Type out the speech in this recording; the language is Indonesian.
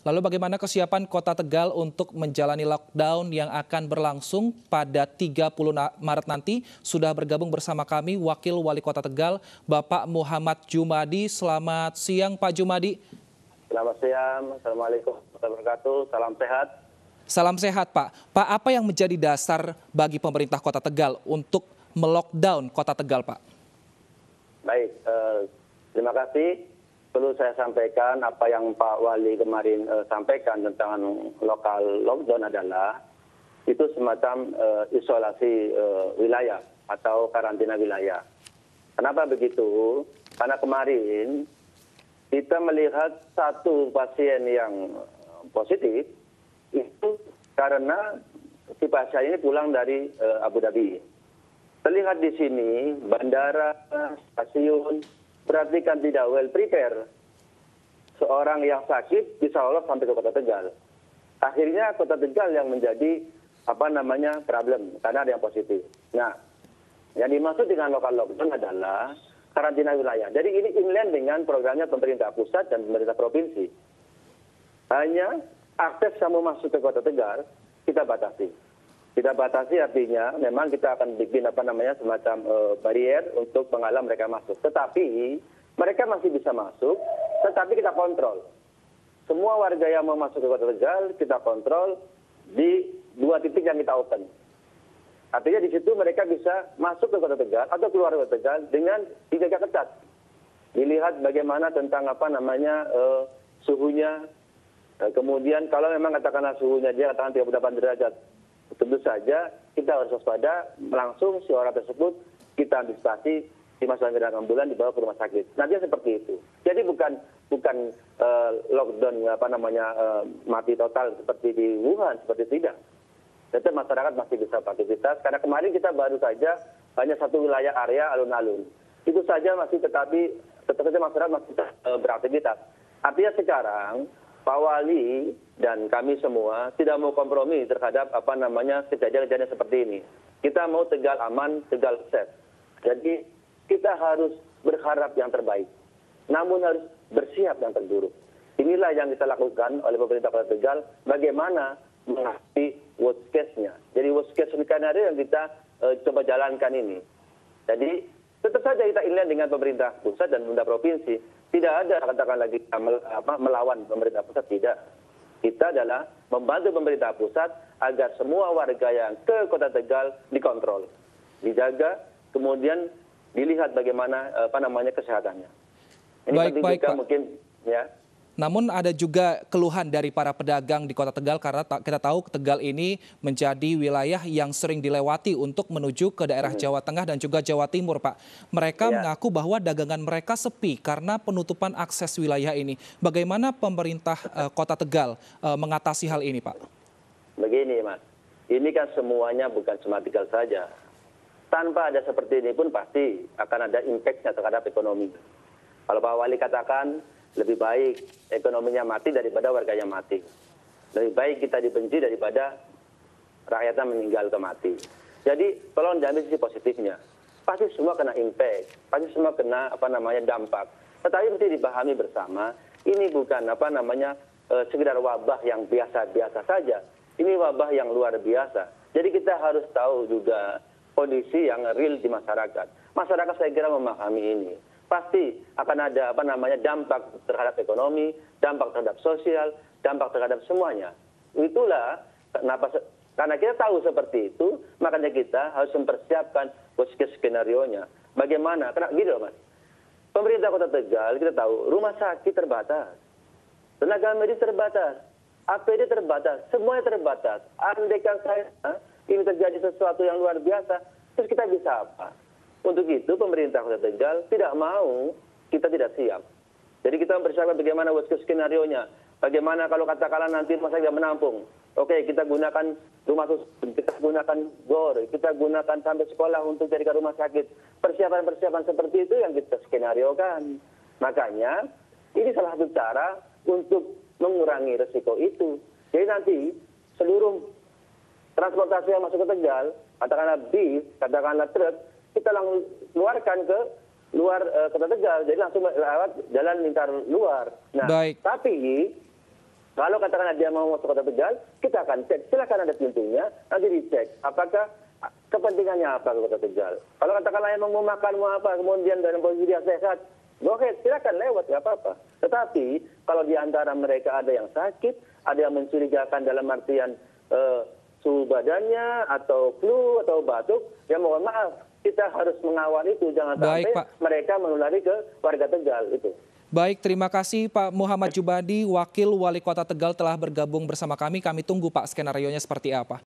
Lalu bagaimana kesiapan Kota Tegal untuk menjalani lockdown yang akan berlangsung pada 30 Maret nanti? Sudah bergabung bersama kami Wakil Wali Kota Tegal, Bapak Muhammad Jumadi. Selamat siang Pak Jumadi. Selamat siang, Assalamualaikum warahmatullahi wabarakatuh, salam sehat. Salam sehat Pak. Pak, apa yang menjadi dasar bagi pemerintah Kota Tegal untuk melockdown Kota Tegal Pak? Baik, terima kasih. Perlu saya sampaikan apa yang Pak Wali kemarin sampaikan tentang lokal lockdown adalah itu semacam isolasi wilayah atau karantina wilayah. Kenapa begitu? Karena kemarin kita melihat satu pasien yang positif itu karena si pasien ini pulang dari Abu Dhabi. Terlihat di sini bandara, stasiun, berarti kan tidak well prepare. Seorang yang sakit bisa lolos sampai ke Kota Tegal. Akhirnya Kota Tegal yang menjadi problem karena ada yang positif. Nah, yang dimaksud dengan lokal lockdown adalah karantina wilayah. Jadi ini inline dengan programnya pemerintah pusat dan pemerintah provinsi. Hanya akses yang mau masuk ke Kota Tegal kita batasi. Kita batasi artinya memang kita akan bikin semacam barier untuk menghalang mereka masuk. Tetapi mereka masih bisa masuk, tetapi kita kontrol. Semua warga yang mau masuk ke Kota Tegal kita kontrol di 2 titik yang kita open. Artinya di situ mereka bisa masuk ke Kota Tegal atau keluar ke Kota Tegal dengan dijaga ketat. Dilihat bagaimana tentang suhunya. Kemudian kalau memang katakanlah suhunya dia katakan 38 derajat. Tentu saja kita harus waspada, langsung si orang tersebut kita antisipasi dimasukkan ke dalam ambulan dibawa ke rumah sakit. Nanti seperti itu. Jadi bukan lockdown mati total seperti di Wuhan, seperti tidak. Tetap masyarakat masih bisa beraktivitas karena kemarin kita baru saja hanya satu wilayah area alun-alun. Itu saja masih tetap saja masyarakat masih beraktivitas. Artinya sekarang Pak Wali dan kami semua tidak mau kompromi terhadap kejadian-kejadian seperti ini. Kita mau Tegal aman, Tegal safe. Jadi kita harus berharap yang terbaik. Namun harus bersiap yang terburuk. Inilah yang kita lakukan oleh pemerintah Kota Tegal. Bagaimana menghadapi worst case-nya. Jadi worst case skenario yang kita coba jalankan ini. Jadi tetap saja kita inline dengan pemerintah pusat dan pemerintah provinsi. Tidak ada katakan lagi melawan pemerintah pusat, tidak. Kita adalah membantu pemerintah pusat agar semua warga yang ke Kota Tegal dikontrol, dijaga, kemudian dilihat bagaimana kesehatannya. Ini Baik, Pak. Mungkin ya. Namun ada juga keluhan dari para pedagang di Kota Tegal karena kita tahu Tegal ini menjadi wilayah yang sering dilewati untuk menuju ke daerah Jawa Tengah dan juga Jawa Timur, Pak. Mereka mengaku bahwa dagangan mereka sepi karena penutupan akses wilayah ini. Bagaimana pemerintah Kota Tegal mengatasi hal ini, Pak? Begini, Mas. Ini kan semuanya bukan cuma Tegal saja. Tanpa ada seperti ini pun pasti akan ada impact-nya terhadap ekonomi. Kalau Pak Wali katakan lebih baik ekonominya mati daripada warganya mati. Lebih baik kita dibenci daripada rakyatnya meninggal ke mati. Jadi tolong diambil sisi positifnya. Pasti semua kena impact, pasti semua kena dampak. Tetapi mesti dipahami bersama, ini bukan sekedar wabah yang biasa-biasa saja. Ini wabah yang luar biasa. Jadi kita harus tahu juga kondisi yang real di masyarakat. Masyarakat saya kira memahami ini. Pasti akan ada dampak terhadap ekonomi, dampak terhadap sosial, dampak terhadap semuanya. Itulah kenapa, karena kita tahu seperti itu, makanya kita harus mempersiapkan worst case skenario-nya. Bagaimana? Karena gitu loh, Mas. Pemerintah Kota Tegal kita tahu rumah sakit terbatas, tenaga medis terbatas, APD terbatas, semuanya terbatas. Andaikan ini terjadi sesuatu yang luar biasa, terus kita bisa apa? Untuk itu pemerintah Kota Tegal tidak mau kita tidak siap. Jadi kita mempersiapkan bagaimana worst case skenario-nya. Bagaimana kalau katakanlah nanti rumah sakit tidak menampung. Oke, kita gunakan rumah susun, kita gunakan GOR, kita gunakan sampai sekolah untuk jadikan rumah sakit. Persiapan-persiapan seperti itu yang kita skenariokan. Makanya ini salah satu cara untuk mengurangi resiko itu. Jadi nanti seluruh transportasi yang masuk ke Tegal, katakanlah bis, katakanlah truk, kita langsung keluarkan ke luar Kota Tegal, jadi langsung lewat jalan lingkar luar. Nah, Baik. tapi Kalau katakanlah dia mau masuk Kota Tegal, kita akan cek. Silakan ada pintunya, nanti dicek. Apakah kepentingannya apa ke Kota Tegal? Kalau katakanlah emang mau makan, mau apa, kemudian dalam posisi dia sehat, go ahead, silakan lewat, nggak apa-apa. Tetapi kalau di antara mereka ada yang sakit, ada yang mencurigakan dalam artian suhu badannya, atau flu, atau batuk, ya mohon maaf, kita harus mengawal itu. Jangan Baik, sampai Pak. mereka menulari ke warga Tegal itu. Baik, terima kasih Pak Muhammad Jubadi, Wakil Wali Kota Tegal telah bergabung bersama kami. Kami tunggu Pak skenarionya seperti apa.